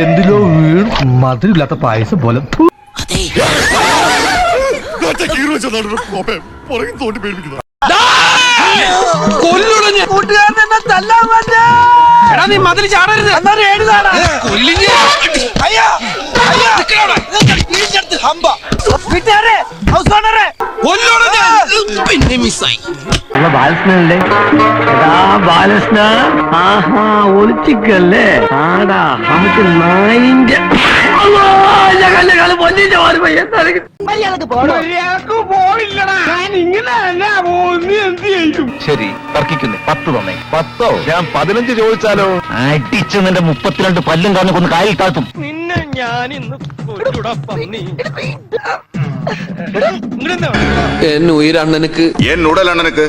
എന്തിലോ വീണ് മധുരമില്ലാത്ത പായസം പോലെ. നീ മതിൽ ചാടരുത്. പിന്നെ മിസ്സായി ബാലകൃഷ്ണനല്ലേ? ബാലകൃഷ്ണ ആഹാ ഒളിച്ചിക്കല്ലേ? ആടാ നമുക്ക് നായിന്റെ ശരി തർക്കിക്കുന്നു. 10 തന്നെ. 10 ഞാൻ 15 ചോദിച്ചാലോ? അടിച്ച് നിന്റെ 32 പല്ലും കാണു കൊന്ന് കാലിൽ താഴ്ത്തും. നിന്നെ ഞാൻ ഇന്ന് என் உயிர் அண்ணனுக்கு, என் உடல் அண்ணனுக்கு,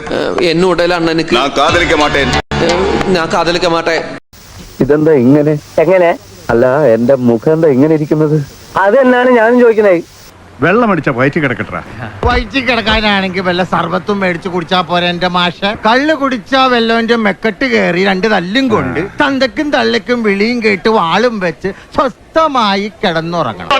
என் உடல் அண்ணனுக்கு நான் காதலிக்க மாட்டேன். நான் காதலிக்க மாட்டேன். ഇതെന്താ ഇങ്ങനെ? എങ്ങനെ? അല്ല എന്റെ മുഖം എന്താ ഇങ്ങനെ ഇരിക്കുന്നത്? അതെന്നാണ് ഞാനും ചോദിക്കുന്നത്. വെള്ളമടിച്ച വയറ്റി കിടക്കട്ടാ. വയറ്റി കിടക്കാനാണെങ്കിൽ വല്ല സർവത്തും മേടിച്ചു കുടിച്ചാ പോരെ എന്റെ മാഷ. കള്ള് കുടിച്ചാ വെല്ലോന്റെ മെക്കെട്ട് കയറി 2 തല്ലും കൊണ്ട് തന്തക്കും തള്ളക്കും വിളിയും കേട്ട് വാളും വെച്ച് സ്വസ്ഥമായി കിടന്നുറങ്ങണം.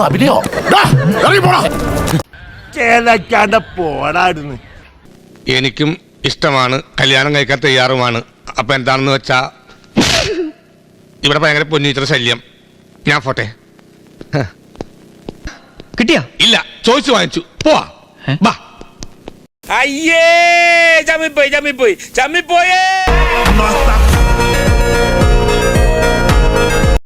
അഭിനയോ പോടായിരുന്നു. എനിക്കും ഇഷ്ടമാണ്, കല്യാണം കഴിക്കാൻ തയ്യാറുമാണ്. അപ്പൊ എന്താണെന്ന് വെച്ചാ ഇവിടെ ഭയങ്കര പൊന്നീറ്റർ ശല്യം. ഞാൻ പോട്ടെ. കിട്ടിയാ? ഇല്ല, ചോദിച്ചു വാങ്ങിച്ചു. പോവാ. ബാ. അയ്യേ ചമ്മിപ്പോയി.